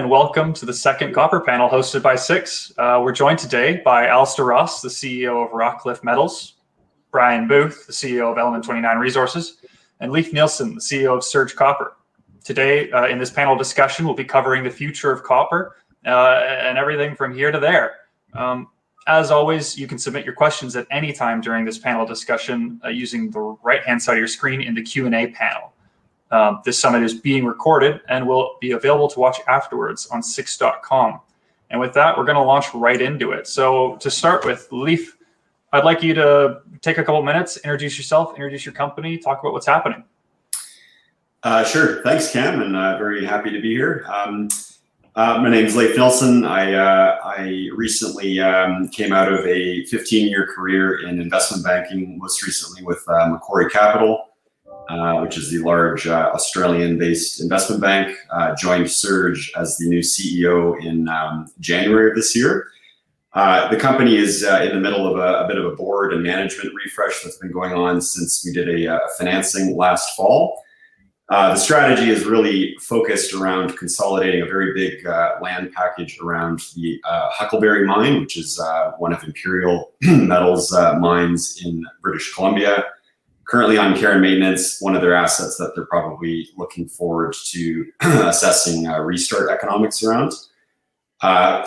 and welcome to the second Copper panel hosted by Six. We're joined today by Alistair Ross, the CEO of Rockcliffe Metals, Brian Booth, the CEO of Element 29 Resources, and Leif Nielsen, the CEO of Surge Copper. Today, in this panel discussion, we'll be covering the future of copper and everything from here to there. As always, you can submit your questions at any time during this panel discussion using the right-hand side of your screen in the Q&A panel. This summit is being recorded and will be available to watch afterwards on six.com. And with that, we're going to launch right into it. So to start with, Leif, I'd like you to take a couple minutes, introduce yourself, introduce your company, talk about what's happening. Sure. Thanks, Cam, and very happy to be here. My name is Leif Nielsen. I recently came out of a 15-year career in investment banking, most recently with Macquarie Capital, which is the large Australian-based investment bank. Joined Surge as the new CEO in January of this year. The company is in the middle of a bit of a board and management refresh that's been going on since we did a financing last fall. The strategy is really focused around consolidating a very big land package around the Huckleberry mine, which is one of Imperial Metals mines in British Columbia. Currently on care and maintenance, one of their assets that they're probably looking forward to assessing restart economics around.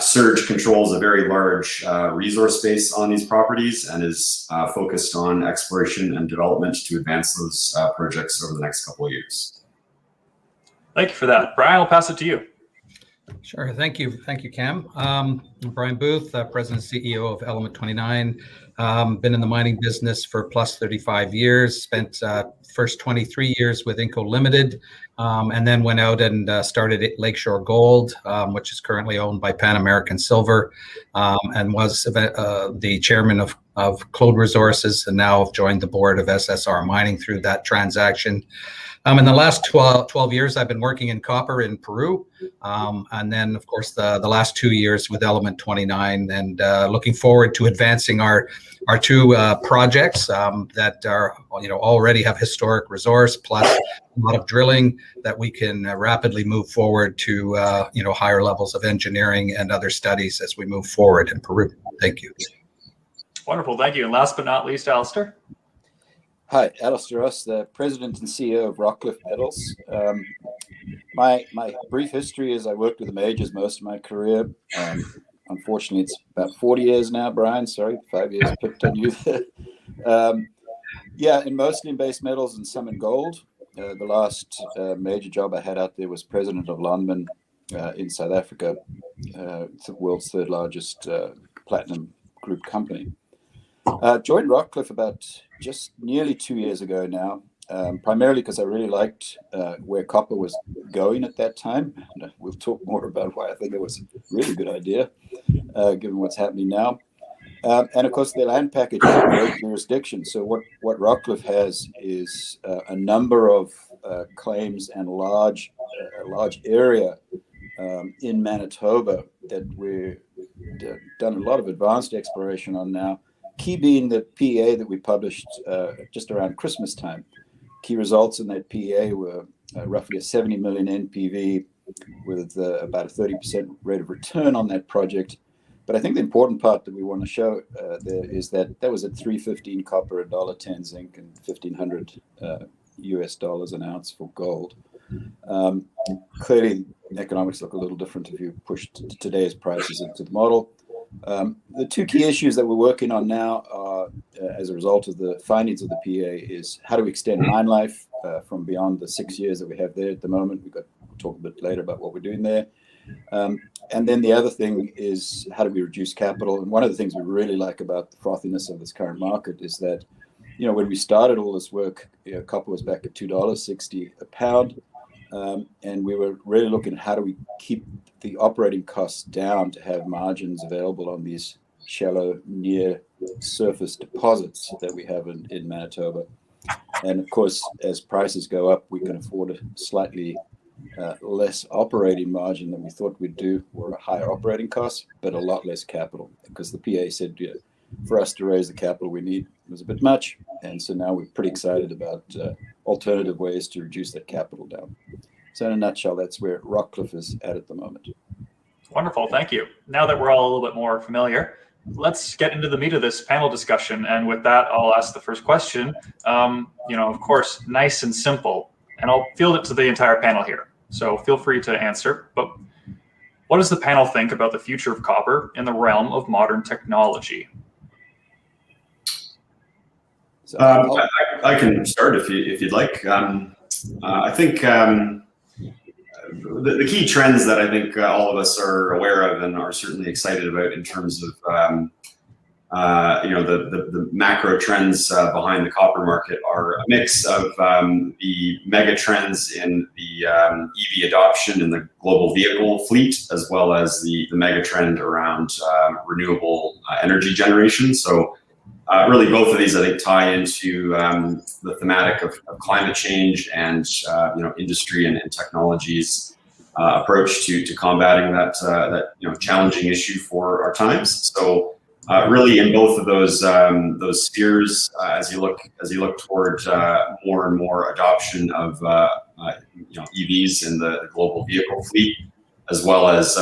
Surge controls a very large resource base on these properties and is focused on exploration and development to advance those projects over the next couple of years. Thank you for that. Brian, I'll pass it to you. Sure. Thank you, Cam. I'm Brian Booth, President and CEO of Element 29. Been in the mining business for plus 35 years, spent first 23 years with Inco Limited, and then went out and started at Lakeshore Gold, which is currently owned by Pan American Silver, and was the chairman of Claude Resources, and now joined the board of SSR Mining through that transaction. In the last 12 years, I've been working in copper in Peru, and then, of course, the last 2 years with Element 29, and looking forward to advancing our two projects that are, already have historic resource plus a lot of drilling that we can rapidly move forward to, higher levels of engineering and other studies as we move forward in Peru. Thank you. Wonderful. Thank you. And last but not least, Alistair. Hi, Alistair Ross, the President and CEO of Rockcliffe Metals. My brief history is I worked with the majors most of my career. Unfortunately, it's about 40 years now, Brian. Sorry, 5 years picked on you there. And mostly in base metals and some in gold. The last major job I had out there was president of Lonmin in South Africa, the world's third largest platinum group company. Joined Rockcliffe about just nearly 2 years ago now, primarily because I really liked where copper was going at that time. And we'll talk more about why I think it was a really good idea, given what's happening now. And of course, the land package is a great jurisdiction. So what Rockcliffe has is a number of claims and a large area in Manitoba that we've done a lot of advanced exploration on now. Key being the PEA that we published just around Christmas time. Key results in that PEA were roughly a 70 million NPV with about a 30% rate of return on that project. But I think the important part that we want to show there is that was at $3.15 copper, $1.10 zinc, and $1,500 US dollars an ounce for gold. Clearly, economics look a little different if you push today's prices into the model. The two key issues that we're working on now are, as a result of the findings of the PEA, is how do we extend mine life from beyond the 6 years that we have there at the moment. We'll talk a bit later about what we're doing there. And then the other thing is how do we reduce capital? And one of the things we really like about the frothiness of this current market is that, when we started all this work, copper was back at $2.60 a pound. And we were really looking at how do we keep the operating costs down to have margins available on these shallow, near surface deposits that we have in Manitoba. And of course, as prices go up, we can afford a slightly less operating margin than we thought we'd do, or a higher operating cost, but a lot less capital, because the PA said for us to raise the capital we need was a bit much. And so now we're pretty excited about alternative ways to reduce that capital down. So in a nutshell, that's where Rockcliffe is at the moment. Wonderful, thank you. Now that we're all a little bit more familiar, let's get into the meat of this panel discussion. And with that, I'll ask the first question. Of course, nice and simple, and I'll field it to the entire panel here. So feel free to answer. But what does the panel think about the future of copper in the realm of modern technology? So I can start if you'd like. I think the key trends that I think all of us are aware of and are certainly excited about in terms of the macro trends behind the copper market are a mix of the mega trends in the EV adoption in the global vehicle fleet, as well as the mega trend around renewable energy generation. So really both of these, I think, tie into the thematic of climate change and industry and technologies approach to combating that challenging issue for our times. So really, in both of those spheres, as you look toward more and more adoption of EVs in the global vehicle fleet, as well as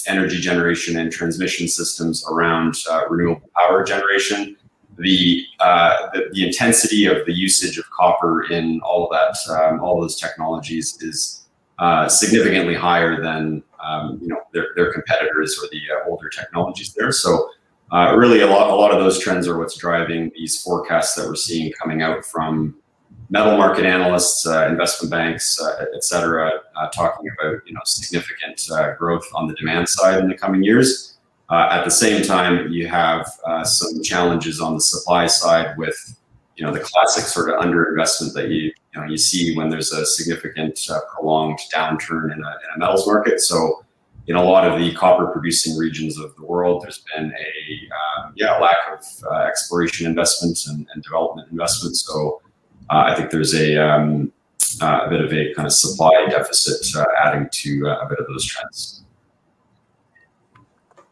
energy generation and transmission systems around renewable power generation, the intensity of the usage of copper in all of that, all those technologies is significantly higher than their competitors or the older technologies there. So really, a lot of those trends are what's driving these forecasts that we're seeing coming out from metal market analysts, investment banks, et cetera, talking about significant growth on the demand side in the coming years. At the same time, you have some challenges on the supply side with the classic sort of underinvestment that you see when there's a significant prolonged downturn in a metals market. So in a lot of the copper producing regions of the world, there's been a lack of exploration investments and development investments. So I think there's a bit of a kind of supply deficit adding to a bit of those trends.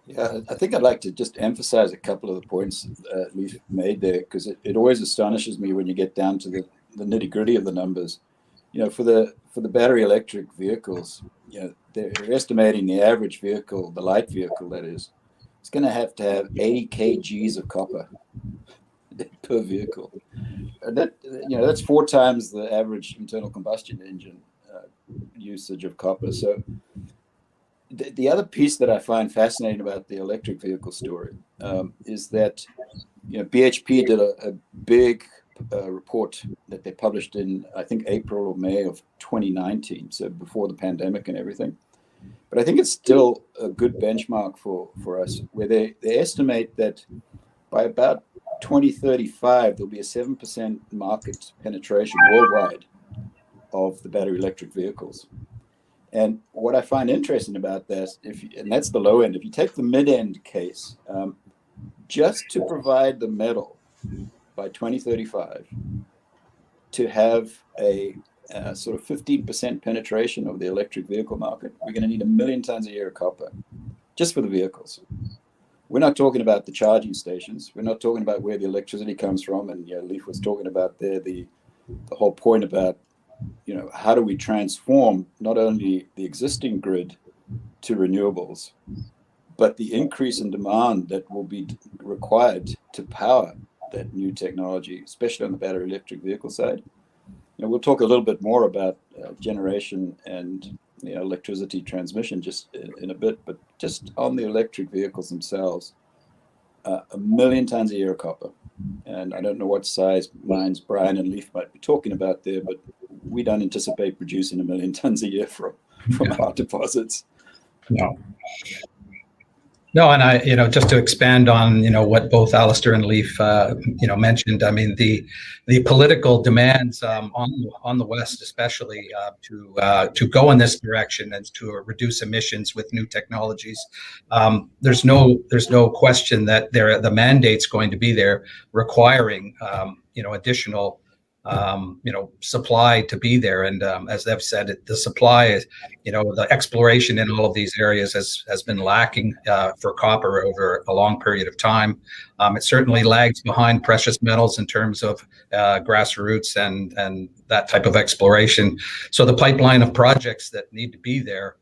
Yeah, I think I'd like to just emphasize a couple of the points Leif made there, because it always astonishes me when you get down to the nitty-gritty of the numbers. For the battery electric vehicles, they're estimating the average vehicle, the light vehicle that is, it's going to have 80 kgs of copper per vehicle. And that's 4 times the average internal combustion engine usage of copper. So the other piece that I find fascinating about the electric vehicle story is that BHP did a big report that they published in, I think, April or May of 2019, so before the pandemic and everything. But I think it's still a good benchmark for us, where they estimate that by about 2035, there'll be a 7% market penetration worldwide of the battery electric vehicles. And what I find interesting about this, and that's the low end, if you take the mid-end case, just to provide the metal by 2035, to have a sort of 15% penetration of the electric vehicle market, we're going to need 1 million tons a year of copper, just for the vehicles. We're not talking about the charging stations. We're not talking about where the electricity comes from. And Leif was talking about there the whole point about how do we transform not only the existing grid to renewables, but the increase in demand that will be required to power that new technology, especially on the battery electric vehicle side. We'll talk a little bit more about generation and electricity transmission just in a bit, but just on the electric vehicles themselves, 1 million tons a year of copper. And I don't know what size mines Brian and Leif might be talking about there, but we don't anticipate producing 1 million tons a year from our deposits. No, and I, just to expand on, what both Alistair and Leif, mentioned. I mean, the political demands on the West, especially, to go in this direction and to reduce emissions with new technologies. There's no question that the mandate's going to be there, requiring additional supply to be there. And as they've said, the supply is, the exploration in all of these areas has been lacking for copper over a long period of time. It certainly lags behind precious metals in terms of grassroots and that type of exploration. So the pipeline of projects that need to be there,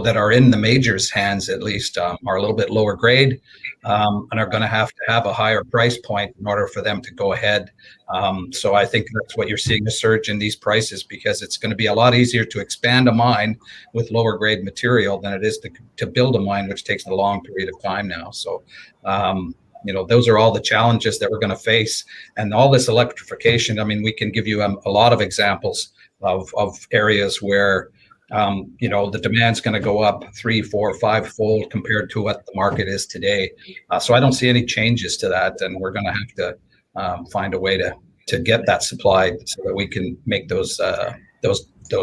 that are in the majors' hands at least are a little bit lower grade and are going to have a higher price point in order for them to go ahead. So I think that's what you're seeing, a surge in these prices, because it's going to be a lot easier to expand a mine with lower grade material than it is to build a mine, which takes a long period of time now. So those are all the challenges that we're going to face. And all this electrification, I mean, we can give you a lot of examples of areas where the demand's going to go up 3, 4, 5-fold compared to what the market is today. So I don't see any changes to that, and we're going to have to find a way to get that supplied so that we can make those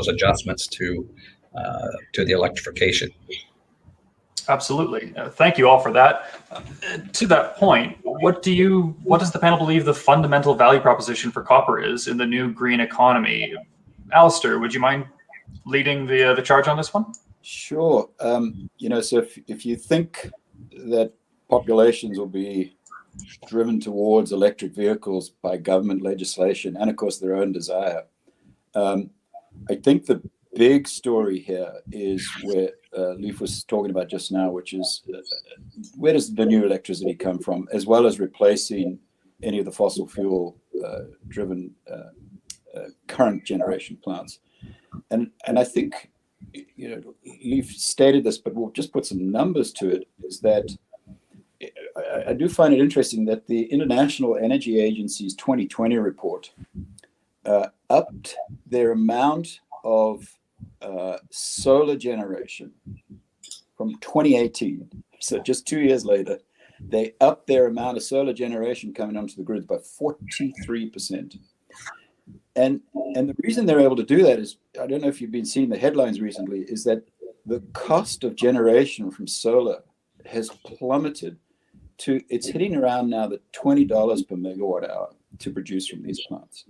adjustments to the electrification. Absolutely. Thank you all for that. To that point, what does the panel believe the fundamental value proposition for copper is in the new green economy? Alistair, would you mind leading the charge on this one? Sure. So if you think that populations will be driven towards electric vehicles by government legislation and, of course, their own desire, I think the big story here is where Leif was talking about just now, which is where does the new electricity come from, as well as replacing any of the fossil fuel driven current generation plants. And I think, Leif stated this, but we'll just put some numbers to it, is that I do find it interesting that the International Energy Agency's 2020 report upped their amount of solar generation from 2018. So just 2 years later, they upped their amount of solar generation coming onto the grid by 43%. And the reason they're able to do that is, I don't know if you've been seeing the headlines recently, is that the cost of generation from solar has plummeted to, it's hitting around now the $20 per megawatt hour to produce from these plants.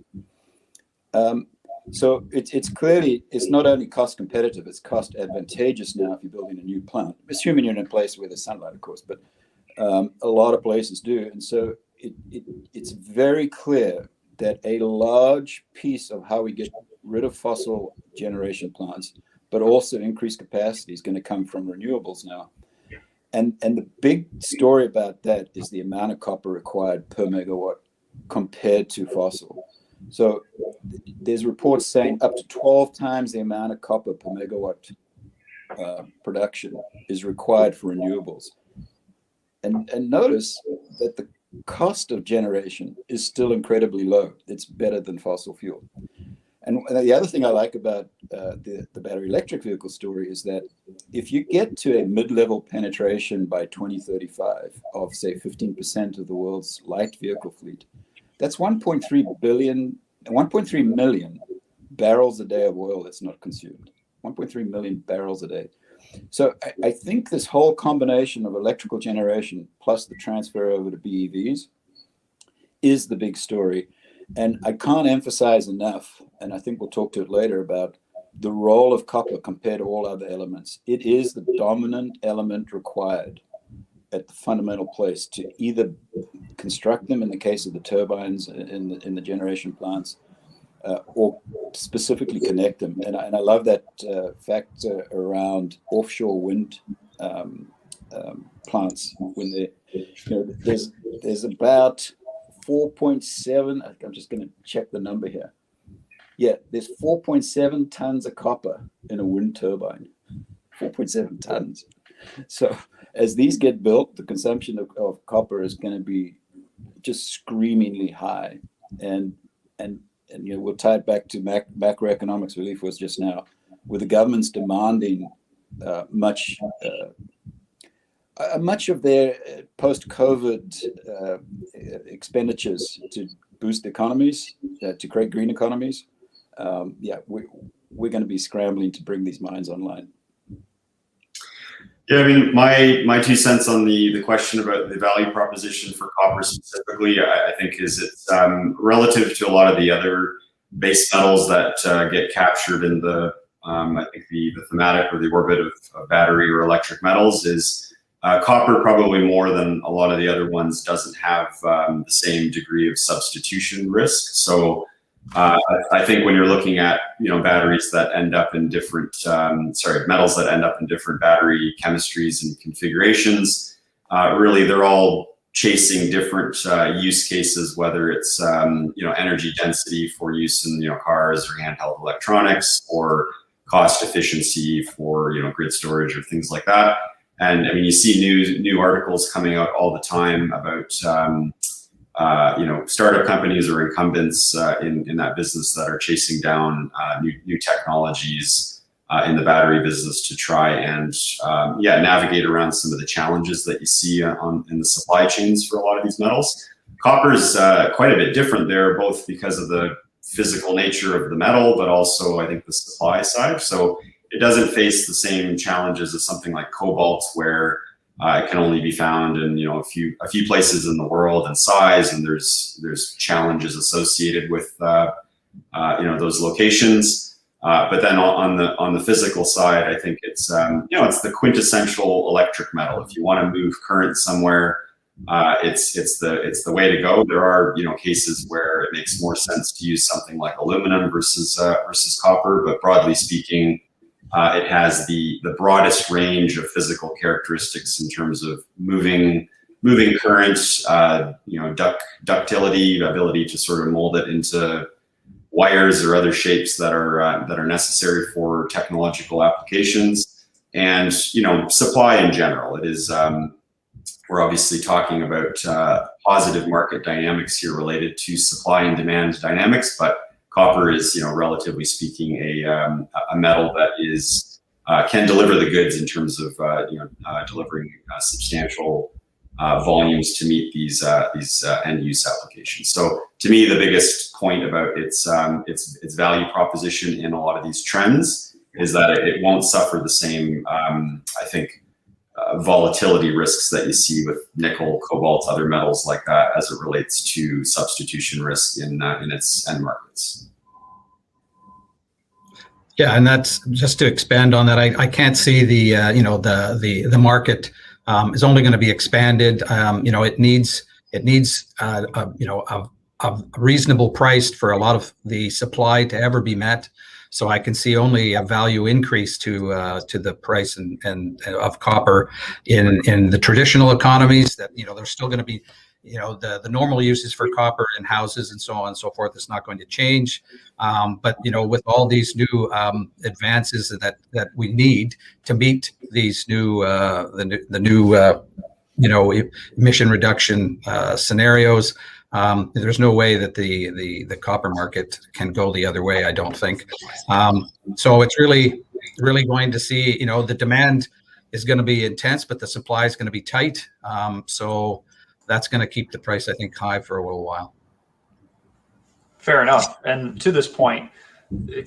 So it's clearly, it's not only cost competitive, it's cost advantageous now if you're building a new plant, assuming you're in a place where there's sunlight, of course, but a lot of places do. And so it's very clear that a large piece of how we get rid of fossil generation plants, but also increase capacity, is going to come from renewables now. And the big story about that is the amount of copper required per megawatt compared to fossil. So there's reports saying up to 12 times the amount of copper per megawatt production is required for renewables. And notice that the cost of generation is still incredibly low. It's better than fossil fuel. And the other thing I like about the battery electric vehicle story is that if you get to a mid-level penetration by 2035 of, say, 15% of the world's light vehicle fleet, that's 1.3 million barrels a day of oil that's not consumed. 1.3 million barrels a day. So I think this whole combination of electrical generation plus the transfer over to BEVs is the big story. And I can't emphasize enough, and I think we'll talk to it later, about the role of copper compared to all other elements. It is the dominant element required at the fundamental place to either construct them in the case of the turbines in the generation plants, or specifically connect them. And I love that fact around offshore wind plants. When there's about 4.7, I'm just going to check the number here. Yeah, there's 4.7 tons of copper in a wind turbine. 4.7 tons. So as these get built, the consumption of copper is going to be just screamingly high. And we'll tie it back to macroeconomics relief was just now, with the governments demanding much of their post-COVID expenditures to boost economies, to create green economies. We're going to be scrambling to bring these mines online. Yeah, I mean, my 2 cents on the question about the value proposition for copper specifically, I think is it's relative to a lot of the other base metals that get captured in the I think the thematic or the orbit of battery or electric metals is copper, probably more than a lot of the other ones, doesn't have the same degree of substitution risk. So I think when you're looking at batteries that end up in different metals that end up in different battery chemistries and configurations, really they're all chasing different use cases, whether it's energy density for use in cars or handheld electronics, or cost efficiency for grid storage or things like that. And I mean, you see new articles coming out all the time about startup companies or incumbents in that business that are chasing down new technologies in the battery business to try and navigate around some of the challenges that you see in the supply chains for a lot of these metals. Copper is quite a bit different there, both because of the physical nature of the metal, but also I think the supply side. So it doesn't face the same challenges as something like cobalt, where it can only be found in a few places in the world and size, and there's challenges associated with those locations. But then on the physical side, I think it's it's the quintessential electric metal. If you want to move current somewhere, it's the way to go. There are cases where it makes more sense to use something like aluminum versus copper, but broadly speaking, it has the broadest range of physical characteristics in terms of moving current, ductility, ability to sort of mold it into wires or other shapes that are necessary for technological applications, and supply in general. It is we're obviously talking about positive market dynamics here related to supply and demand dynamics, but copper is, relatively speaking, a metal that is can deliver the goods in terms of delivering substantial volumes to meet these end use applications. So to me, the biggest point about its value proposition in a lot of these trends is that it won't suffer the same, I think, volatility risks that you see with nickel, cobalt, other metals like that, as it relates to substitution risk in its end markets. Yeah, and that's just to expand on that. I can't see the market is only going to be expanded. It needs a reasonable price for a lot of the supply to ever be met. So I can see only a value increase to the price and of copper in the traditional economies. That there's still going to be the normal uses for copper in houses and so on and so forth is not going to change. But with all these new advances that we need to meet these new the new emission reduction scenarios. There's no way that the copper market can go the other way, I don't think. So it's really going to see, the demand is going to be intense, but the supply is going to be tight. So that's going to keep the price, I think, high for a little while. Fair enough. And to this point,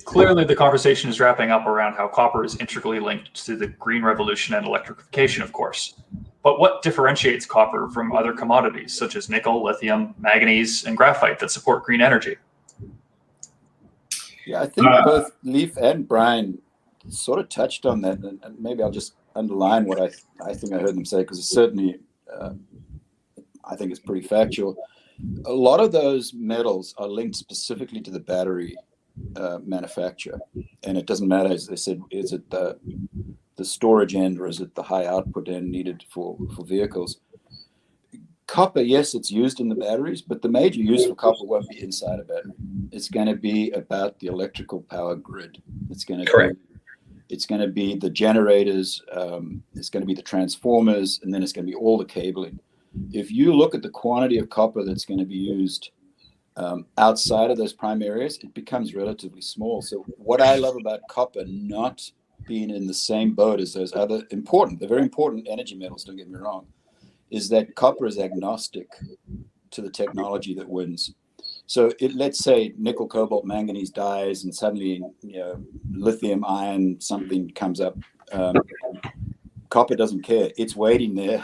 clearly the conversation is wrapping up around how copper is integrally linked to the green revolution and electrification, of course. But what differentiates copper from other commodities such as nickel, lithium, manganese, and graphite that support green energy? Yeah, I think both Leif and Brian sort of touched on that, and maybe I'll just underline what I think I heard them say, because it's certainly, I think it's pretty factual. A lot of those metals are linked specifically to the battery manufacture, and it doesn't matter, as they said, is it the storage end or is it the high output end needed for vehicles. Copper, yes, it's used in the batteries, but the major use for copper won't be inside a battery. It's going to be about the electrical power grid. It's going to be the generators, it's going to be the transformers, and then it's going to be all the cabling. If you look at the quantity of copper that's going to be used outside of those prime areas, it becomes relatively small. So what I love about copper not being in the same boat as those other they're very important energy metals, don't get me wrong, is that copper is agnostic to the technology that wins. So let's say nickel, cobalt, manganese dies, and suddenly lithium, iron, something comes up. Copper doesn't care. It's waiting there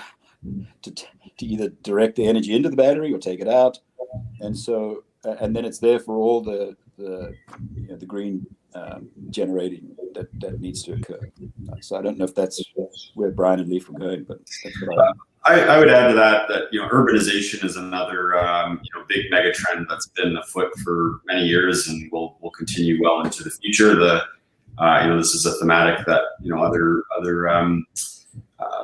to either direct the energy into the battery or take it out, and so then it's there for all the green generating that needs to occur. So I don't know if that's where Brian and Leif were going, but that's what I would add to that urbanization is another big mega trend that's been afoot for many years and will continue well into the future. This is a thematic that other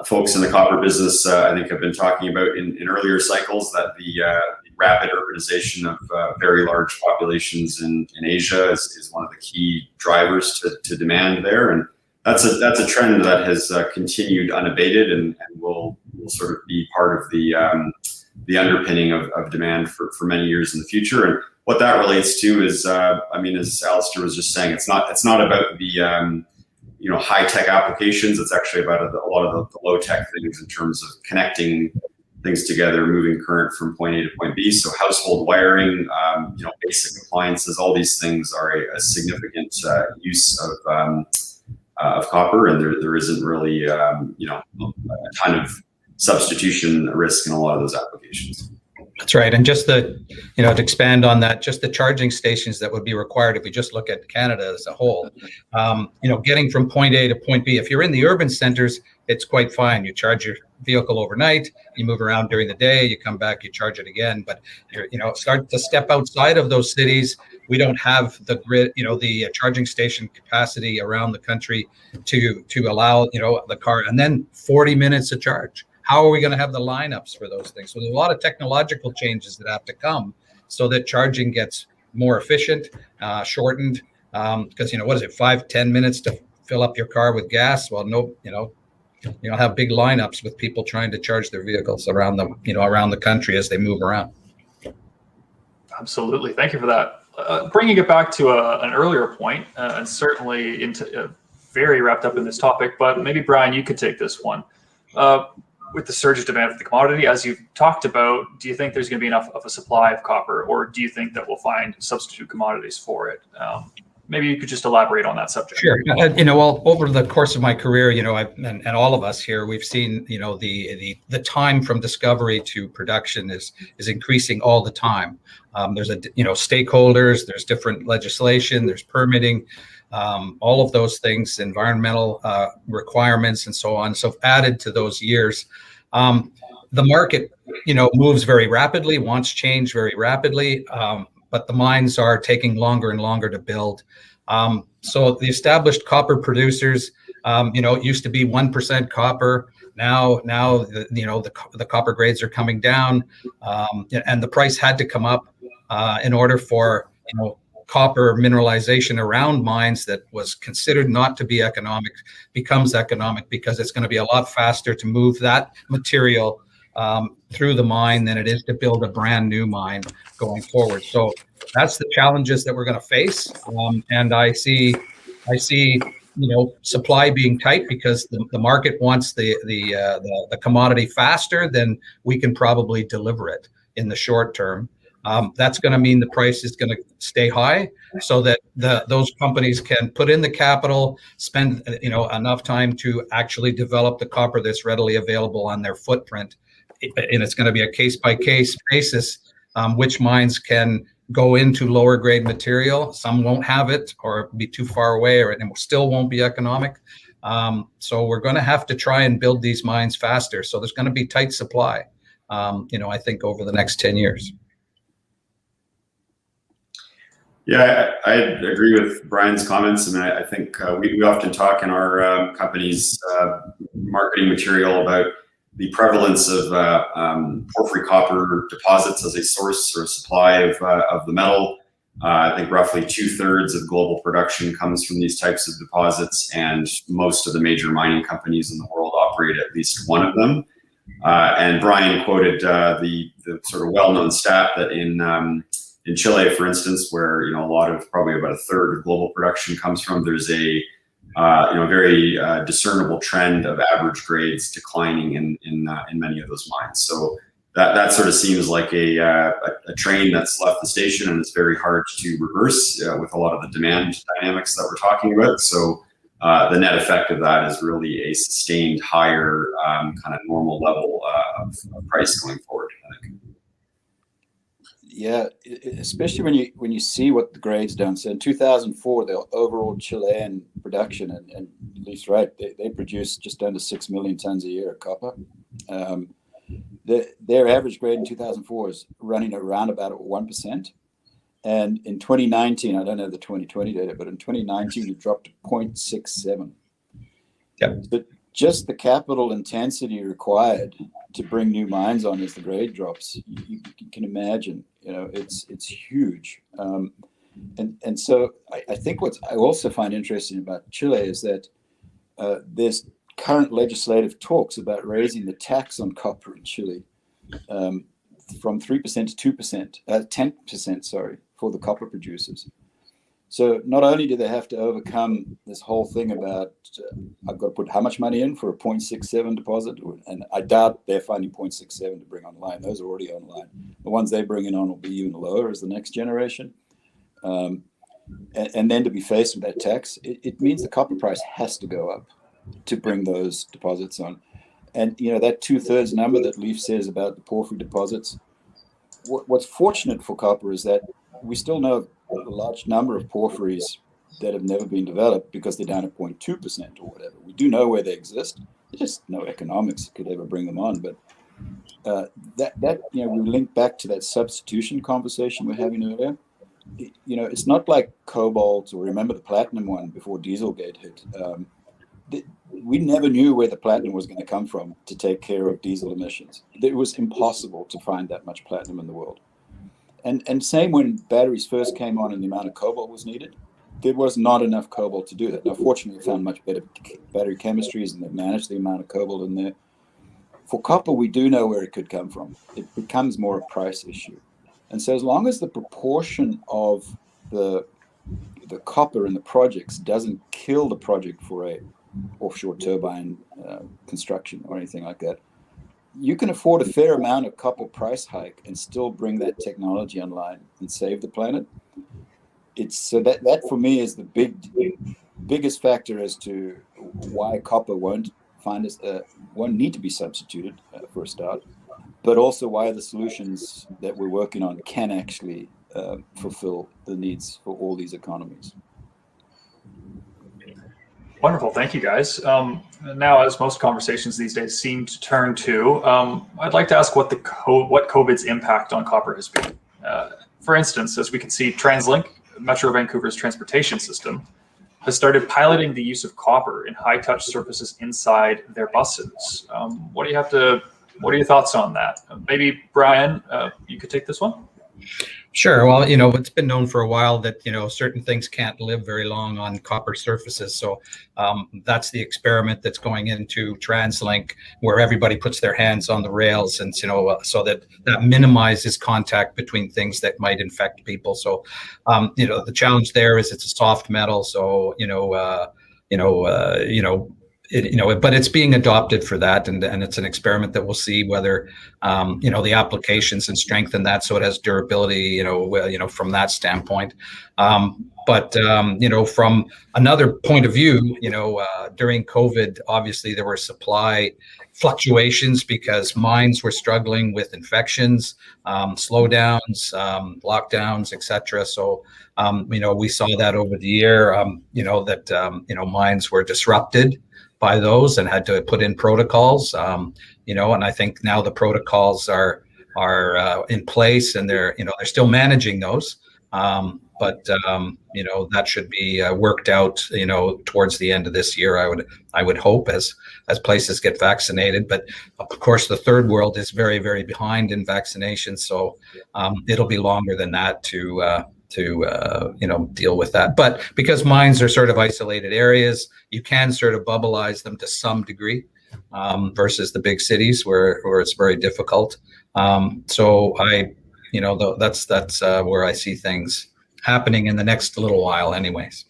folks in the copper business I think have been talking about in earlier cycles, that the rapid urbanization of very large populations in Asia is one of the key drivers to demand there, and that's a trend that has continued unabated and will sort of be part of the underpinning of demand for many years in the future. And what that relates to is, as Alistair was just saying, it's not about the high tech applications. It's actually about a lot of the low tech things in terms of connecting things together, moving current from point A to point B. So household wiring, basic appliances, all these things are a significant use of copper, and there isn't really a ton of substitution risk in a lot of those applications. That's right. And just to expand on that, just the charging stations that would be required if we just look at Canada as a whole, getting from point A to point B. If you're in the urban centers, it's quite fine. You charge your vehicle overnight, you move around during the day, you come back, you charge it again. But start to step outside of those cities. We don't have the grid, the charging station capacity around the country to allow the car, and then 40 minutes of charge. How are we going to have the lineups for those things? So there's a lot of technological changes that have to come so that charging gets more efficient, shortened. Because what is it, 5-10 minutes to fill up your car with gas? Well, no, you'll have big lineups with people trying to charge their vehicles around the country as they move around. Absolutely, thank you for that. Bringing it back to an earlier point, and certainly into very wrapped up in this topic, but maybe Brian, you could take this one. With the surge of demand for the commodity, as you've talked about, do you think there's going to be enough of a supply of copper, or do you think that we'll find substitute commodities for it? Maybe you could just elaborate on that subject. Sure. Well, over the course of my career, and all of us here, we've seen, the time from discovery to production is increasing all the time. There's stakeholders, there's different legislation, there's permitting, all of those things, environmental requirements, and so on. So added to those years, the market, moves very rapidly, wants change very rapidly. But the mines are taking longer and longer to build. So the established copper producers, it used to be 1% copper. Now, the copper grades are coming down, and the price had to come up in order for copper mineralization around mines that was considered not to be economic becomes economic, because it's going to be a lot faster to move that material through the mine than it is to build a brand new mine going forward. So that's the challenges that we're going to face, and I see supply being tight because the market wants the commodity faster than we can probably deliver it in the short term. That's going to mean the price is going to stay high, so that those companies can put in the capital, spend enough time to actually develop the copper that's readily available on their footprint. And it's going to be a case-by-case basis, which mines can go into lower grade material. Some won't have it, or be too far away, or it still won't be economic. So we're going to have to try and build these mines faster. So there's going to be tight supply, I think, over the next 10 years. Yeah, I agree with Brian's comments. I think we often talk in our company's marketing material about the prevalence of porphyry copper deposits as a source or supply of the metal. I think roughly 2/3 of global production comes from these types of deposits, and most of the major mining companies in the world operate at least one of them. And Brian quoted the sort of well-known stat that in Chile, for instance, where probably about 1/3 of global production comes from, there's a very discernible trend of average grades declining in many of those mines. So that sort of seems like a train that's left the station, and it's very hard to reverse with a lot of the demand dynamics that we're talking about. So the net effect of that is really a sustained higher kind of normal level of price going forward, I think. Yeah, especially when you see what the grades done. So in 2004, the overall Chilean production and lease rate, they produced just under 6 million tons a year of copper. their average grade in 2004 is running around about 1%. And in 2019, I don't know the 2020 data, but in 2019, it dropped to 0.67. Yep. But just the capital intensity required to bring new mines on as the grade drops, you can imagine, it's huge. And so I think what I also find interesting about Chile is that there's current legislative talks about raising the tax on copper in Chile from 3% to 2%, 10%, sorry, for the copper producers. So not only do they have to overcome this whole thing about I've got to put how much money in for a 0.67 deposit, and I doubt they're finding 0.67 to bring online. Those are already online. The ones they bring in on will be even lower as the next generation. And then to be faced with that tax, it means the copper price has to go up to bring those deposits on. And that 2/3 number that Leif says about the porphyry deposits, what's fortunate for copper is that we still know a large number of porphyries that have never been developed because they're down at 0.2% or whatever. We do know where they exist. There's just no economics could ever bring them on. But we link back to that substitution conversation we're having earlier. It's not like cobalt, or remember the platinum one before Dieselgate hit. We never knew where the platinum was going to come from to take care of diesel emissions. It was impossible to find that much platinum in the world. And same when batteries first came on and the amount of cobalt was needed, there was not enough cobalt to do that. Now, fortunately, we found much better battery chemistries and they've managed the amount of cobalt in there. For copper, we do know where it could come from. It becomes more a price issue. And so as long as the proportion of the copper in the projects doesn't kill the project for a offshore turbine construction or anything like that, you can afford a fair amount of copper price hike and still bring that technology online and save the planet. It's so that for me is the biggest factor as to why copper won't need to be substituted for a start, but also why the solutions that we're working on can actually fulfill the needs for all these economies. Wonderful. Thank you, guys. Now, as most conversations these days seem to turn to, I'd like to ask what COVID's impact on copper has been. For instance, as we can see, TransLink, Metro Vancouver's transportation system, has started piloting the use of copper in high-touch surfaces inside their buses. What are your thoughts on that? Maybe Brian, you could take this one. Sure. Well, it's been known for a while that, certain things can't live very long on copper surfaces. So that's the experiment that's going into TransLink, where everybody puts their hands on the rails and, so that minimizes contact between things that might infect people. So, the challenge there is it's a soft metal. So, but it's being adopted for that, and it's an experiment that we'll see whether the applications and strengthen that so it has durability, from that standpoint. But from another point of view, during COVID, obviously there were supply fluctuations because mines were struggling with infections, slowdowns, lockdowns, etc. So we saw that over the year. Mines were disrupted by those and had to put in protocols, and I think now the protocols are in place and they're still managing those, but that should be worked out, towards the end of this year. I would hope as places get vaccinated, but of course the third world is very, very behind in vaccinations, so it'll be longer than that to deal with that. But because mines are sort of isolated areas, you can sort of bubbleize them to some degree, versus the big cities where it's very difficult. So that's where I see things happening in the next little while anyways.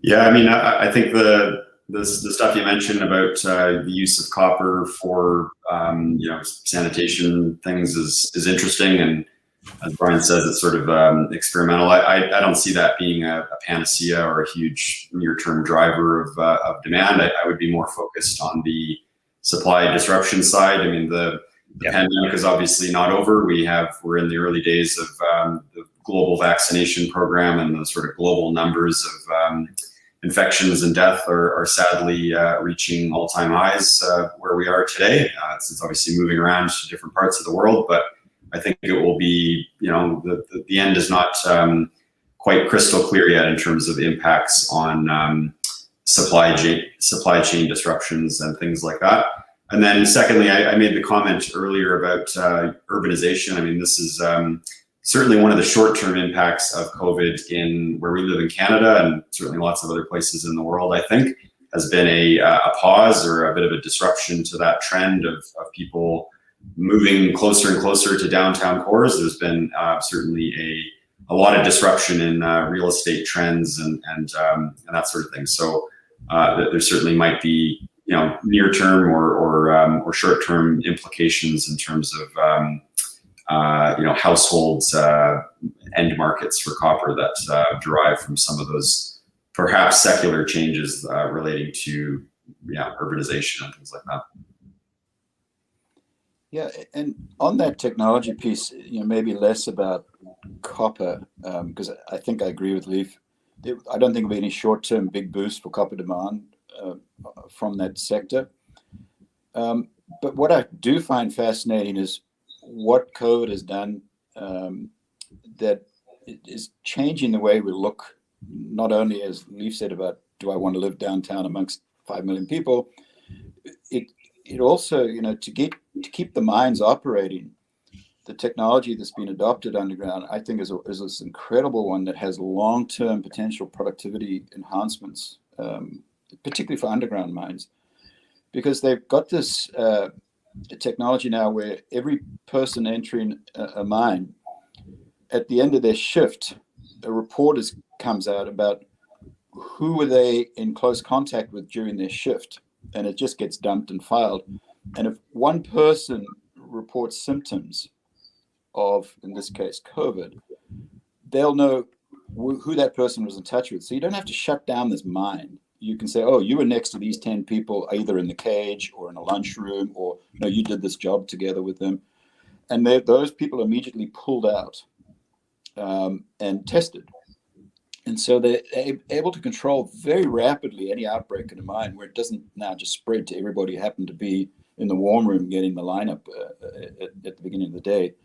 Yeah, I mean, I think the stuff you mentioned about the use of copper for sanitation things is interesting, and as Brian says, it's sort of experimental. I don't see that being a panacea or a huge near-term driver of demand. I would be more focused on the supply disruption side. I mean, the pandemic is obviously not over. We're in the early days of the global vaccination program and the sort of global numbers of infections and death are sadly reaching all-time highs where we are today. It's obviously moving around to different parts of the world, but I think it will be, the end is not quite crystal clear yet in terms of impacts on supply chain disruptions and things like that. And then secondly, I made the comment earlier about urbanization. I mean, this is certainly one of the short-term impacts of COVID in where we live in Canada, and certainly lots of other places in the world, I think, has been a pause or a bit of a disruption to that trend of people moving closer and closer to downtown cores. There's been certainly a lot of disruption in real estate trends and that sort of thing. So there certainly might be near-term or short-term implications in terms of households end markets for copper that derive from some of those perhaps secular changes relating to urbanization and things like that. Yeah, and on that technology piece, maybe less about copper, because I think I agree with Leif. I don't think there'll be any short-term big boost for copper demand from that sector. But what I do find fascinating is what COVID has done that is changing the way we look, not only, as Leif said, about do I want to live downtown amongst 5 million people, it also, to keep the mines operating, the technology that's been adopted underground, I think is this incredible one that has long-term potential productivity enhancements, particularly for underground mines, because they've got this technology now where every person entering a mine, at the end of their shift, a report comes out about who were they in close contact with during their shift, and it just gets dumped and filed. And if one person reports symptoms of, in this case, COVID, they'll know who that person was in touch with. So you don't have to shut down this mine. You can say, oh, you were next to these 10 people, either in the cage or in a lunchroom, or no, you did this job together with them. And those people immediately pulled out and tested. And so they're able to control very rapidly any outbreak in a mine where it doesn't now just spread to everybody who happened to be in the warm room getting the lineup at the beginning of the day.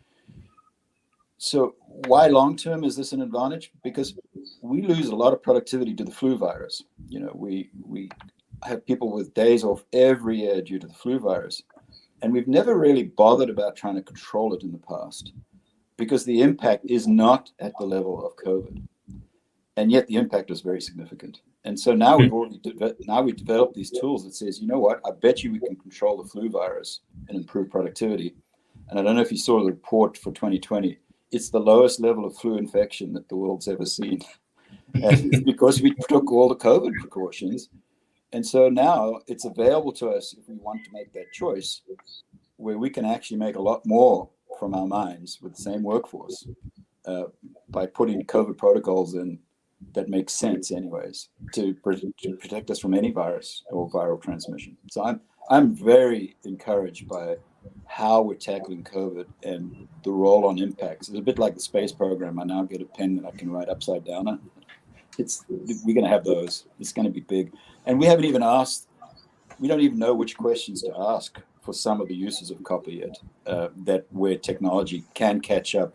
So why long-term is this an advantage? Because we lose a lot of productivity to the flu virus. We have people with days off every year due to the flu virus. And we've never really bothered about trying to control it in the past because the impact is not at the level of COVID. And yet the impact is very significant. And so now we've developed these tools that says, you know what, I bet you we can control the flu virus and improve productivity. And I don't know if you saw the report for 2020. It's the lowest level of flu infection that the world's ever seen. And it's because we took all the COVID precautions. And so now it's available to us if we want to make that choice, where we can actually make a lot more from our mines with the same workforce by putting COVID protocols in that make sense anyways to protect us from any virus or viral transmission. So I'm very encouraged by how we're tackling COVID and the role on impacts. It's a bit like the space program. I now get a pen that I can write upside down on. We're going to have those. It's going to be big. And we haven't even asked, we don't even know which questions to ask for some of the uses of copper yet, that where technology can catch up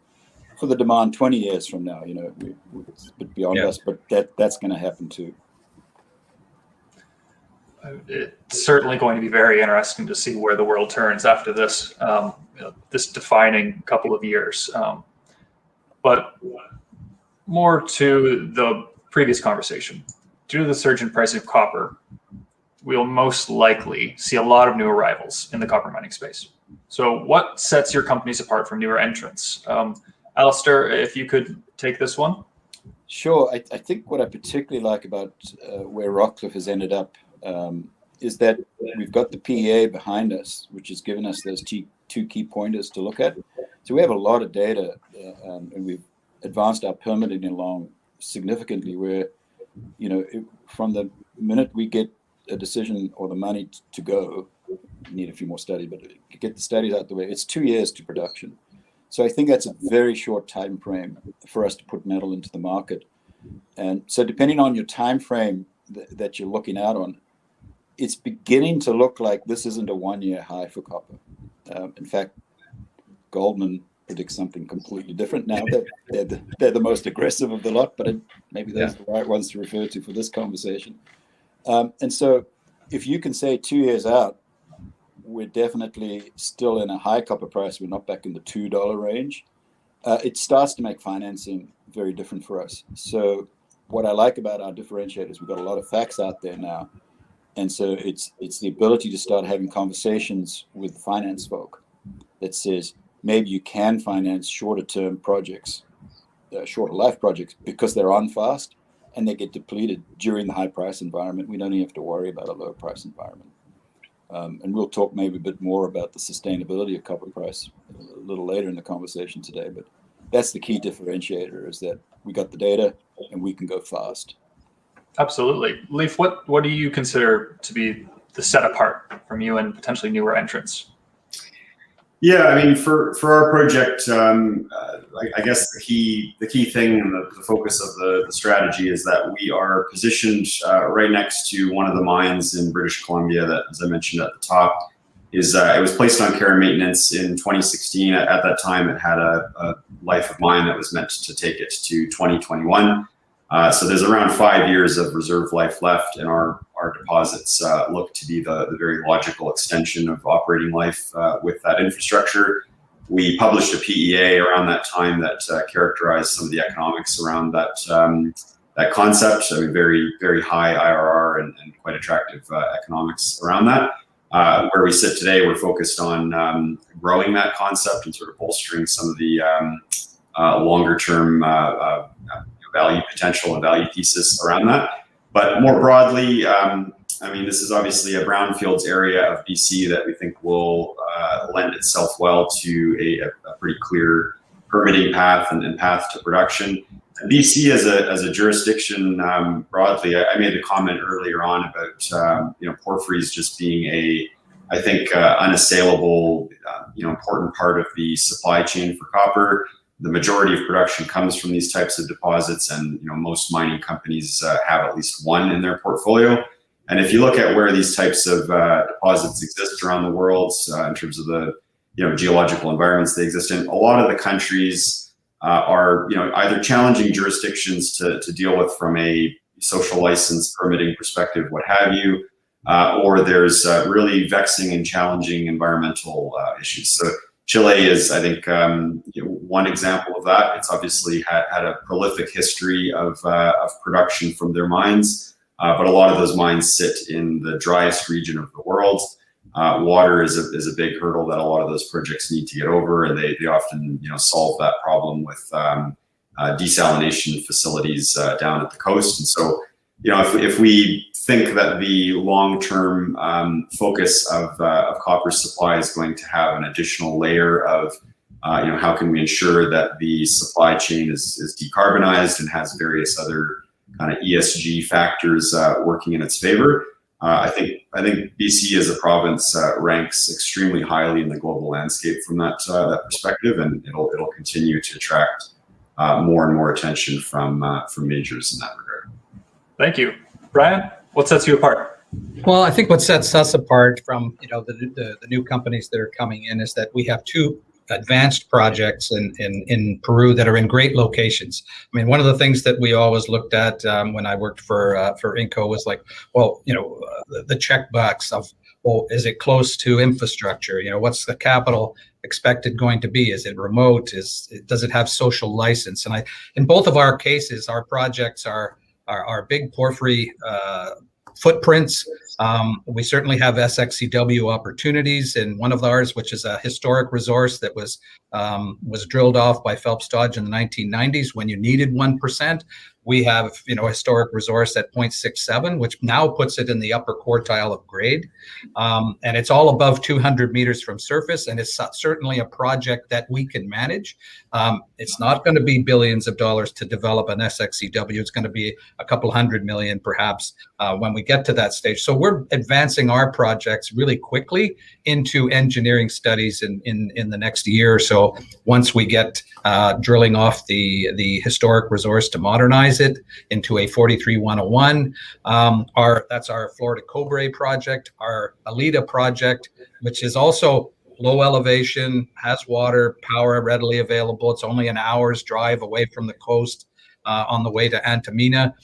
for the demand 20 years from now. It's a bit beyond us, but that's going to happen too. It's certainly going to be very interesting to see where the world turns after this, this defining couple of years. But more to the previous conversation, due to the surge in price of copper, we'll most likely see a lot of new arrivals in the copper mining space. So what sets your companies apart from newer entrants? Alistair, if you could take this one. Sure. I think what I particularly like about where Rockcliffe has ended up is that we've got the PEA behind us, which has given us those two key pointers to look at. So we have a lot of data and we've advanced our permitting along significantly where, from the minute we get a decision or the money to go, need a few more studies, but get the studies out the way, it's 2 years to production. So I think that's a very short time frame for us to put metal into the market. And so depending on your time frame, that you're looking out on, it's beginning to look like this isn't a one-year high for copper. In fact, Goldman predicts something completely different now. They're the most aggressive of the lot, but maybe those are the right ones to refer to for this conversation. And so if you can say 2 years out, we're definitely still in a high copper price, we're not back in the $2 range, it starts to make financing very different for us. So what I like about our differentiators, we've got a lot of facts out there now. And so it's the ability to start having conversations with finance folk that says, maybe you can finance shorter term projects, shorter life projects, because they're on fast and they get depleted during the high price environment. We don't even have to worry about a low price environment. And we'll talk maybe a bit more about the sustainability of copper price a little later in the conversation today. But that's the key differentiator, is that we got the data and we can go fast. Absolutely. Leif, what do you consider to be the set apart from you and potentially newer entrants? Yeah, I mean, for our project, I guess the key thing and the focus of the strategy is that we are positioned right next to one of the mines in British Columbia that, as I mentioned at the top, it was placed on care and maintenance in 2016. At that time, it had a life of mine that was meant to take it to 2021. So there's around 5 years of reserve life left, and our deposits look to be the very logical extension of operating life with that infrastructure. We published a PEA around that time that characterized some of the economics around that concept. I mean, very, very high IRR and quite attractive economics around that. Where we sit today, we're focused on growing that concept and sort of bolstering some of the longer term value potential and value thesis around that. But more broadly, I mean, this is obviously a brownfields area of BC that we think will lend itself well to a pretty clear permitting path and path to production. And BC as a jurisdiction broadly, I made a comment earlier on about porphyries just being I think unassailable, important part of the supply chain for copper. The majority of production comes from these types of deposits, and most mining companies have at least one in their portfolio. And if you look at where these types of deposits exist around the world, in terms of the geological environments they exist in, a lot of the countries are either challenging jurisdictions to deal with from a social license permitting perspective, what have you, or there's really vexing and challenging environmental issues. So Chile is, I think, one example of that. It's obviously had a prolific history of production from their mines, but a lot of those mines sit in the driest region of the world. Water is a big hurdle that a lot of those projects need to get over, and they often solve that problem with desalination facilities down at the coast. And so, if we think that the long-term focus of copper supply is going to have an additional layer of, how can we ensure that the supply chain is decarbonized and has various other kind of ESG factors working in its favor. I think BC as a province ranks extremely highly in the global landscape from that perspective, and it'll continue to attract more and more attention from majors in that regard. Thank you, Brian. What sets you apart? Well, I think what sets us apart from the new companies that are coming in is that we have two advanced projects in Peru that are in great locations. I mean, one of the things that we always looked at when I worked for Inco was like, well, the checkbox of, well, is it close to infrastructure? What's the capital expected going to be? Is it remote? Does it have social license? And in both of our cases, our projects are big porphyry footprints. We certainly have SXEW opportunities in one of ours, which is a historic resource that was drilled off by Phelps Dodge in the 1990s when you needed 1%. We have, a historic resource at 0.67, which now puts it in the upper quartile of grade. And it's all above 200 meters from surface, and it's certainly a project that we can manage. It's not going to be billions of dollars to develop an SXEW. It's going to be a couple $100 million perhaps when we get to that stage. So we're advancing our projects really quickly into engineering studies in the next year or so, once we get drilling off the historic resource to modernize modernize it into a 43101. That's our Florida Cobre project, our Alita project, which is also low elevation, has water, power readily available. It's only an hour's drive away from the coast on the way to Antamina.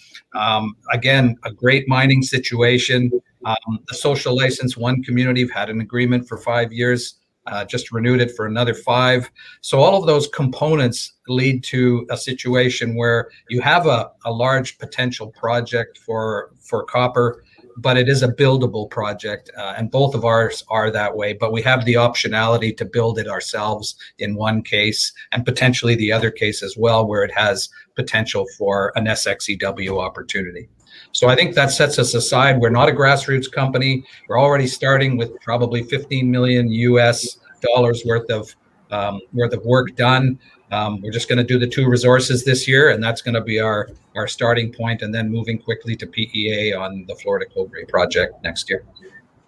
Again, a great mining situation. The social license, one community have had an agreement for 5 years, just renewed it for another 5. So all of those components lead to a situation where you have a large potential project for copper, but it is a buildable project, and both of ours are that way. But we have the optionality to build it ourselves in one case, and potentially the other case as well, where it has potential for an SXEW opportunity. So I think that sets us aside. We're not a grassroots company. We're already starting with probably $15 million US worth of work done. We're just going to do the 2 resources this year, and that's going to be our starting point, and then moving quickly to PEA on the Florida Cobre project next year.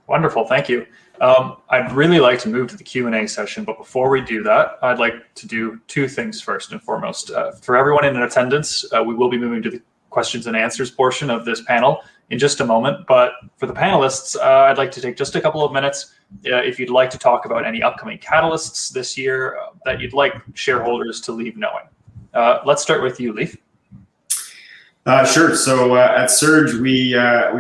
Wonderful, thank you. I'd really like to move to the Q&A session, but before we do that, I'd like to do 2 things first and foremost. For everyone in attendance, we will be moving to the questions and answers portion of this panel in just a moment, but for the panelists, I'd like to take just a couple of minutes if you'd like to talk about any upcoming catalysts this year that you'd like shareholders to leave knowing. Let's start with you, Leif. Sure. So at Surge, we've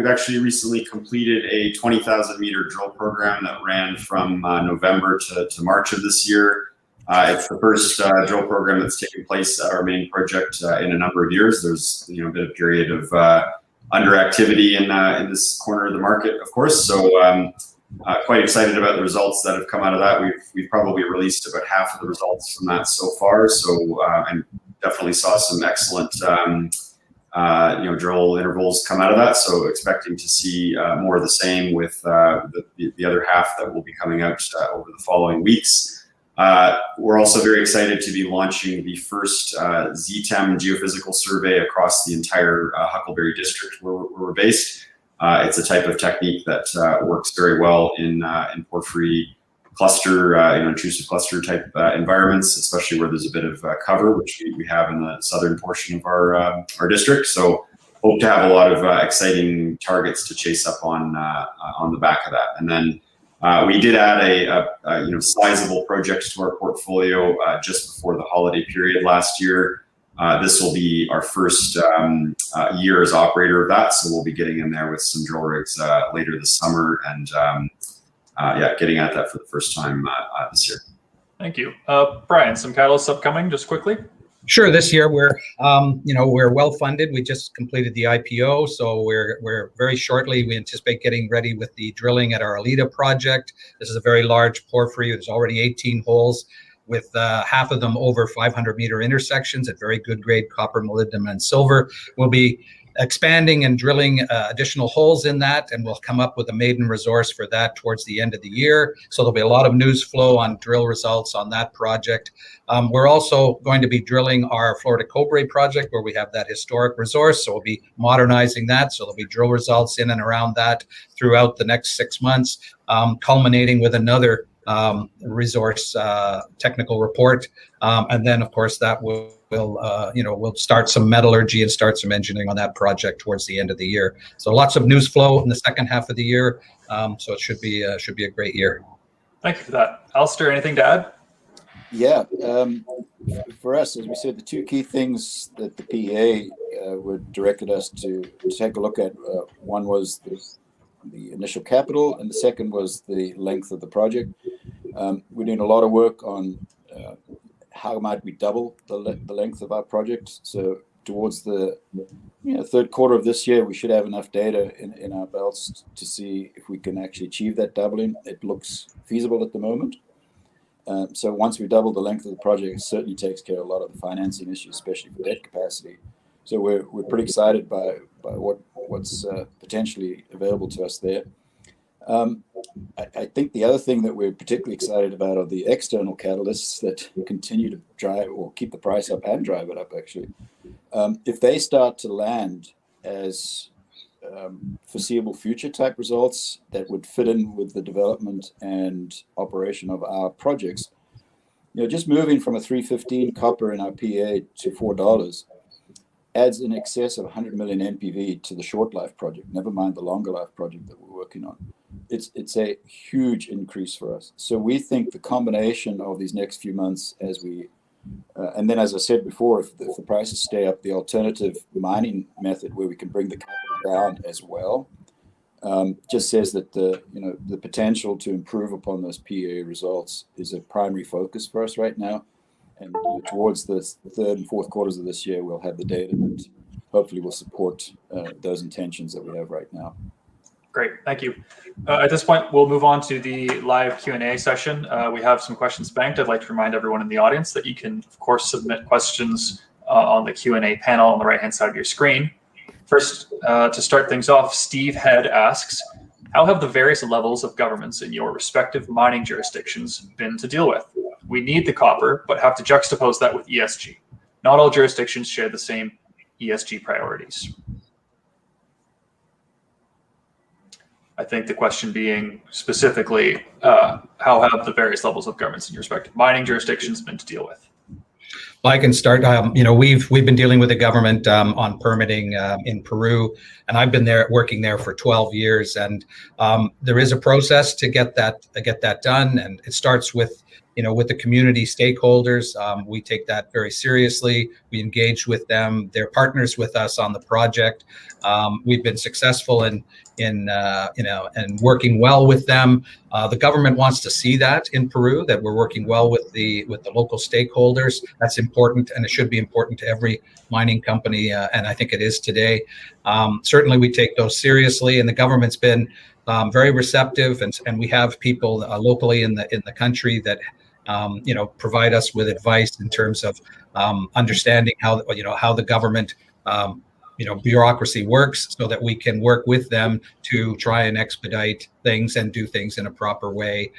actually recently completed a 20,000 meter drill program that ran from November to March of this year. It's the first drill program that's taken place at our main project in a number of years. There's a bit of period of underactivity in this corner of the market, of course. So quite excited about the results that have come out of that. We've probably released about half of the results from that so far. So and definitely saw some excellent drill intervals come out of that. So expecting to see more of the same with the other half that will be coming out over the following weeks. We're also very excited to be launching the first Ztem geophysical survey across the entire Huckleberry district where we're based. It's a type of technique that works very well in porphyry cluster, intrusive cluster type environments, especially where there's a bit of cover, which we have in the southern portion of our district. So hope to have a lot of exciting targets to chase up on the back of that. And then we did add a sizable project to our portfolio just before the holiday period last year. This will be our first year as operator of that, so we'll be getting in there with some drill rigs later this summer, and getting at that for the first time this year. Thank you, Brian. Some catalysts upcoming, just quickly. Sure. This year we're well funded. We just completed the IPO, so we're very shortly. We anticipate getting ready with the drilling at our Alita project. This is a very large porphyry. There's already 18 holes, with half of them over 500-meter intersections at very good grade copper, molybdenum, and silver. We'll be expanding and drilling additional holes in that, and we'll come up with a maiden resource for that towards the end of the year. So there'll be a lot of news flow on drill results on that project. We're also going to be drilling our Florida Cobre project, where we have that historic resource. So we'll be modernizing that. So there'll be drill results in and around that throughout the next 6 months, culminating with another resource technical report, and then of course that we'll start some metallurgy and start some engineering on that project towards the end of the year. So lots of news flow in the second half of the year. So it should be a great year. Thank you for that. Alistair, anything to add? Yeah, for us, as we said, the 2 key things that the PEA directed us to take a look at, one was the initial capital, and the second was the length of the project. We're doing a lot of work on how might we double the length of our project. So towards the third quarter of this year, we should have enough data in our belts to see if we can actually achieve that doubling. It looks feasible at the moment. So once we double the length of the project, it certainly takes care of a lot of the financing issues, especially for debt capacity. So we're pretty excited by what's potentially available to us there. I think the other thing that we're particularly excited about are the external catalysts that continue to drive or keep the price up and drive it up, actually. If they start to land as foreseeable future type results that would fit in with the development and operation of our projects, just moving from a $3.15 copper in our PA to $4, adds in excess of 100 million NPV to the short life project, never mind the longer life project that we're working on. It's a huge increase for us. So we think the combination of these next few months as we, and then as I said before, if the prices stay up, the alternative mining method where we can bring the capital down as well, just says that the potential to improve upon those PEA results is a primary focus for us right now. And towards the third and fourth quarters of this year, we'll have the data that hopefully will support those intentions that we have right now. Great, thank you. At this point, we'll move on to the live Q&A session. We have some questions banked. I'd like to remind everyone in the audience that you can, of course, submit questions on the Q&A panel on the right-hand side of your screen. First, to start things off, Steve Head asks, how have the various levels of governments in your respective mining jurisdictions been to deal with? We need the copper, but have to juxtapose that with ESG. Not all jurisdictions share the same ESG priorities. I think the question being specifically, how have the various levels of governments in your respective mining jurisdictions been to deal with? Well, I can start. We've been dealing with the government on permitting in Peru, and I've been working there for 12 years. And there is a process to get that done, and it starts with the community stakeholders. We take that very seriously. We engage with them. They're partners with us on the project. We've been successful in working well with them. The government wants to see that in Peru, that we're working well with the local stakeholders. That's important, and it should be important to every mining company, and I think it is today. Certainly, we take those seriously, and the government's been very receptive, and we have people locally in the country that provide us with advice in terms of understanding how the government bureaucracy works, so that we can work with them to try and expedite things and do things in a proper way,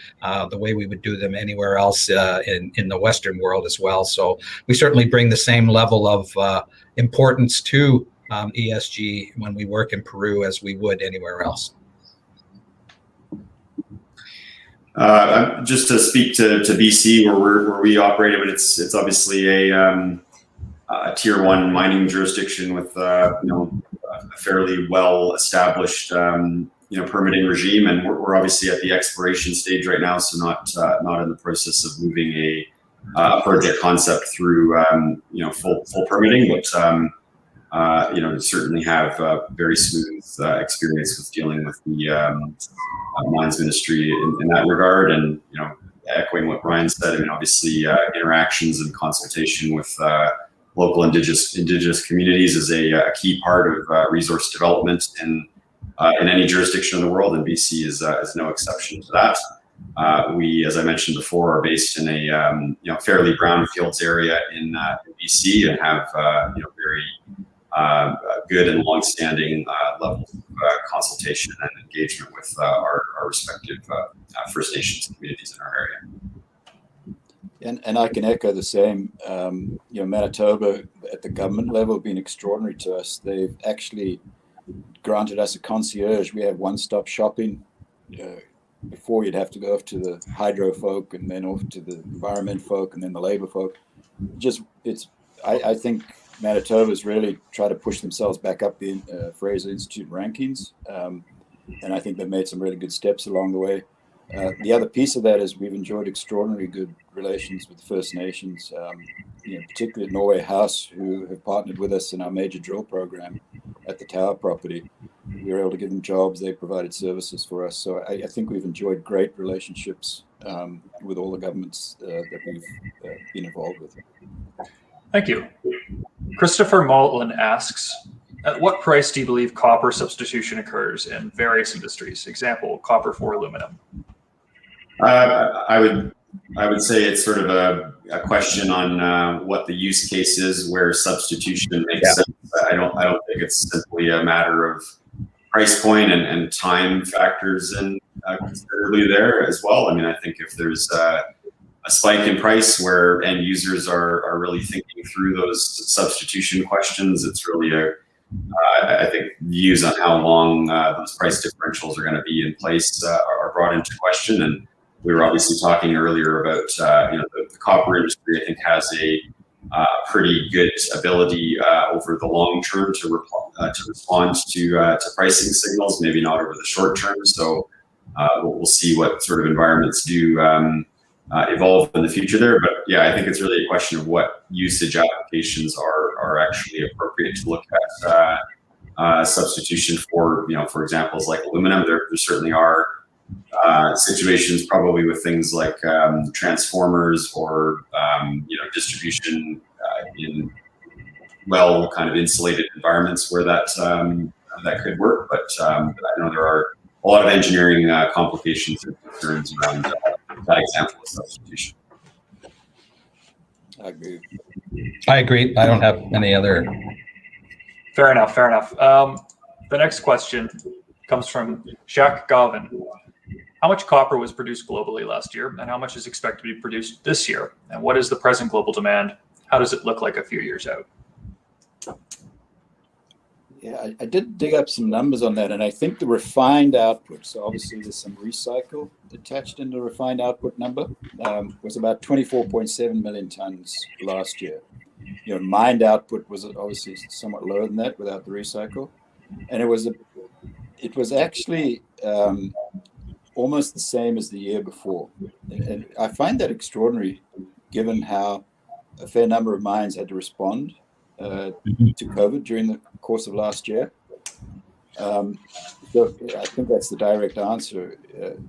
the way we would do them anywhere else in the Western world as well. So we certainly bring the same level of importance to ESG when we work in Peru as we would anywhere else. Just to speak to BC, where we operate, I mean, it's obviously a tier 1 mining jurisdiction with a fairly well established permitting regime, and we're obviously at the exploration stage right now, so not in the process of moving a project concept through full permitting, but certainly have very smooth experience with dealing with the mines ministry in that regard. And echoing what Brian said, I mean, obviously interactions and consultation with local indigenous communities is a key part of resource development in any jurisdiction in the world, and BC is no exception to that. We, as I mentioned before, are based in a fairly brownfields area in BC, and have very good and long-standing levels of consultation and engagement with our respective First Nations communities in our area. And I can echo the same. Manitoba at the government level have been extraordinary to us. They've actually granted us a concierge. We have one-stop shopping. Before, you'd have to go off to the hydro folk, and then off to the environment folk, and then the labor folk. I think Manitoba's really tried to push themselves back up the Fraser Institute rankings, and I think they've made some really good steps along the way. The other piece of that is we've enjoyed extraordinarily good relations with the First Nations, particularly at Norway House, who have partnered with us in our major drill program at the Tower property. We were able to give them jobs. They provided services for us. So I think we've enjoyed great relationships with all the governments that we've been involved with. Thank you. Christopher Maltlin asks, at what price do you believe copper substitution occurs in various industries? Example, copper for aluminum. I would say it's sort of a question on what the use case is, where substitution makes sense. I don't think it's simply a matter of price point and time factors in considerably there as well. I mean, I think if there's a spike in price where end users are really thinking through those substitution questions, it's really I think views on how long those price differentials are going to be in place are brought into question. And we were obviously talking earlier about the copper industry. I think has pretty good ability over the long term to respond to pricing signals, maybe not over the short term. So we'll see what sort of environments do evolve in the future there. But yeah, I think it's really a question of what usage applications are actually appropriate to look at substitution for. For examples like aluminum, there certainly are situations probably with things like transformers or distribution in well kind of insulated environments where that could work. But I know there are a lot of engineering complications and concerns around that example of substitution. I agree. I agree. I don't have any other. Fair enough. The next question comes from Jacques Gavin. How much copper was produced globally last year, and how much is expected to be produced this year? And what is the present global demand? How does it look like a few years out? Yeah, I did dig up some numbers on that, and I think the refined output, so obviously there's some recycle attached in the refined output number, was about 24.7 million tons last year. Mined output was obviously somewhat lower than that without the recycle, and it was actually almost the same as the year before. And I find that extraordinary, given how a fair number of mines had to respond to COVID during the course of last year. So I think that's the direct answer.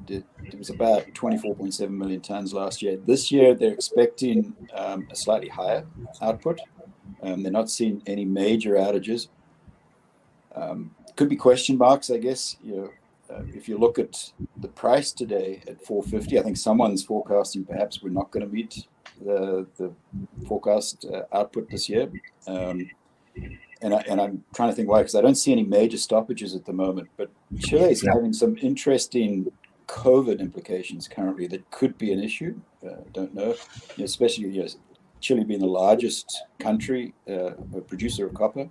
It was about 24.7 million tons last year. This year, they're expecting a slightly higher output. They're not seeing any major outages. Could be question marks, I guess. If you look at the price today at $450, I think someone's forecasting perhaps we're not going to meet the forecast output this year. And I'm trying to think why, because I don't see any major stoppages at the moment. But Chile is having some interesting COVID implications currently that could be an issue. Don't know, especially Chile being the largest country producer of copper.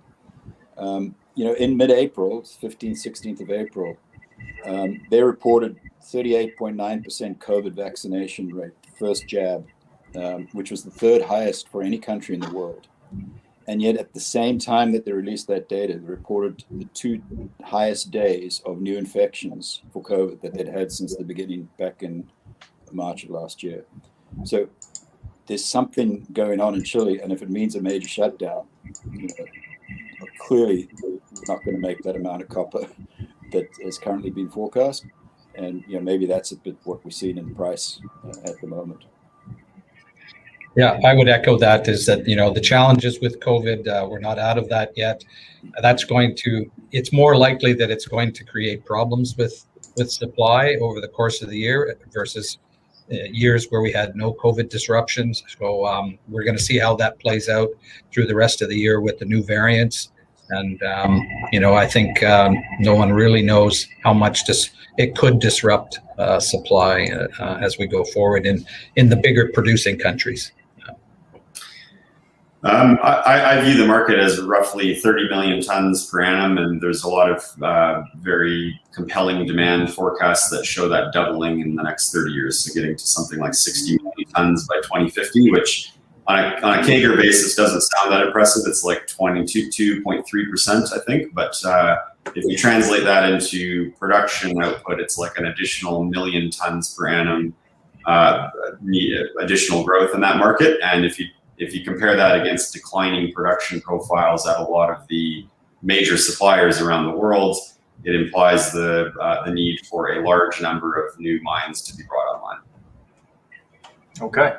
In mid-April, 15th, 16th of April, they reported 38.9% COVID vaccination rate, first jab, which was the third highest for any country in the world. And yet at the same time that they released that data, they reported the two highest days of new infections for COVID that they'd had since the beginning back in March of last year. So there's something going on in Chile, and if it means a major shutdown, clearly we're not going to make that amount of copper that has currently been forecast. And maybe that's a bit what we're seeing in the price at the moment. Yeah, I would echo that, is that, the challenges with COVID, we're not out of that yet. It's more likely that it's going to create problems with supply over the course of the year versus years where we had no COVID disruptions. So we're going to see how that plays out through the rest of the year with the new variants. And, I think no one really knows how much it could disrupt supply as we go forward in the bigger producing countries. I view the market as roughly 30 million tons per annum, and there's a lot of very compelling demand forecasts that show that doubling in the next 30 years, so getting to something like 60 million tons by 2050, which on a CAGR basis doesn't sound that impressive. It's like 22.3%, I think. But if you translate that into production output, it's like an additional 1 million tons per annum additional growth in that market. And if you compare that against declining production profiles at a lot of the major suppliers around the world, it implies the need for a large number of new mines to be brought online. Okay.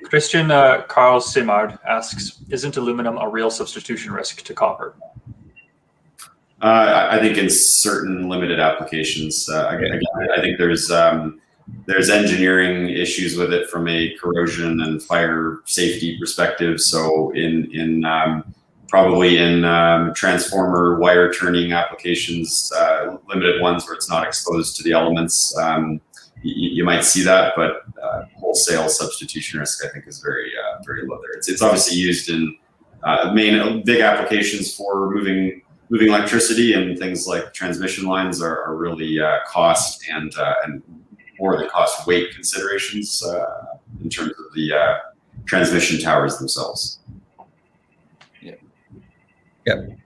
Christian Carl Simard asks, isn't aluminum a real substitution risk to copper? I think in certain limited applications, again, I think there's engineering issues with it from a corrosion and fire safety perspective. So probably in transformer wire turning applications, limited ones where it's not exposed to the elements, you might see that, but wholesale substitution risk, I think, is very low there. It's obviously used in big applications for moving electricity, and things like transmission lines are really cost and more the cost weight considerations in terms of the transmission towers themselves. Yep.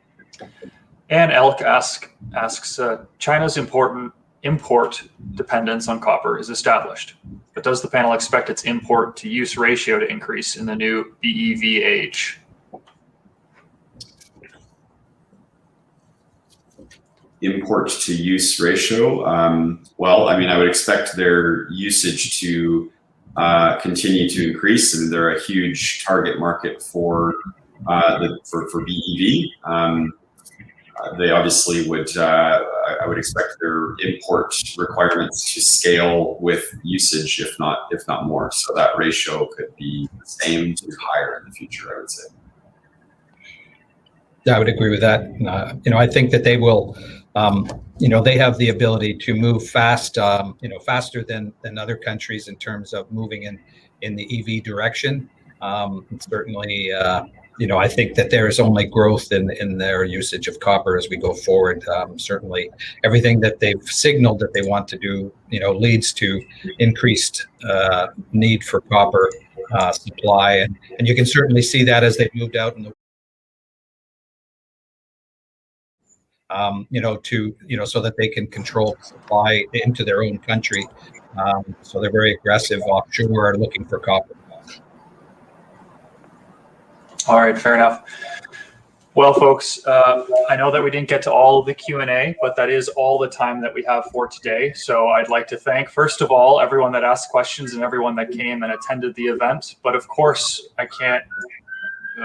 And Elk asks China's import dependence on copper is established, but does the panel expect its import to use ratio to increase in the new BEV age? Import to use ratio. Well, I mean, I would expect their usage to continue to increase, and they're a huge target market for BEV. They obviously would. I would expect their import requirements to scale with usage, if not more. So that ratio could be the same to higher in the future, I would say. Yeah, I would agree with that. I think that they will. They have the ability to move fast. Faster than other countries in terms of moving in the EV direction. Certainly. I think that there is only growth in their usage of copper as we go forward. Certainly, everything that they've signaled that they want to do, leads to increased need for copper supply, and you can certainly see that as they've moved out in the so that they can control supply into their own country. So they're very aggressive offshore, looking for copper. All right, fair enough. Well, folks, I know that we didn't get to all of the Q&A, but that is all the time that we have for today. So I'd like to thank, first of all, everyone that asked questions and everyone that came and attended the event. But of course, I can't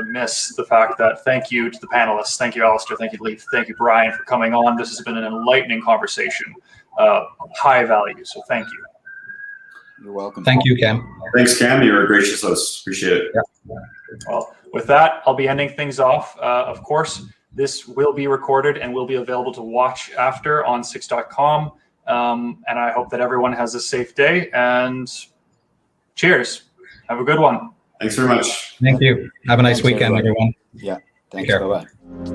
miss the fact that thank you to the panelists. Thank you, Alistair. Thank you, Leif. Thank you, Brian, for coming on. This has been an enlightening conversation, high value. So thank you. You're welcome. Thank you, Cam. Thanks, Cam. You're a gracious host. Appreciate it. Yeah. Well, with that, I'll be ending things off. Of course, this will be recorded and will be available to watch after on 6.com. And I hope that everyone has a safe day, and cheers. Have a good one. Thanks very much. Thank you. Have a nice Thanks, weekend, everyone. everyone. Yeah. Thanks. Take care. Bye-bye.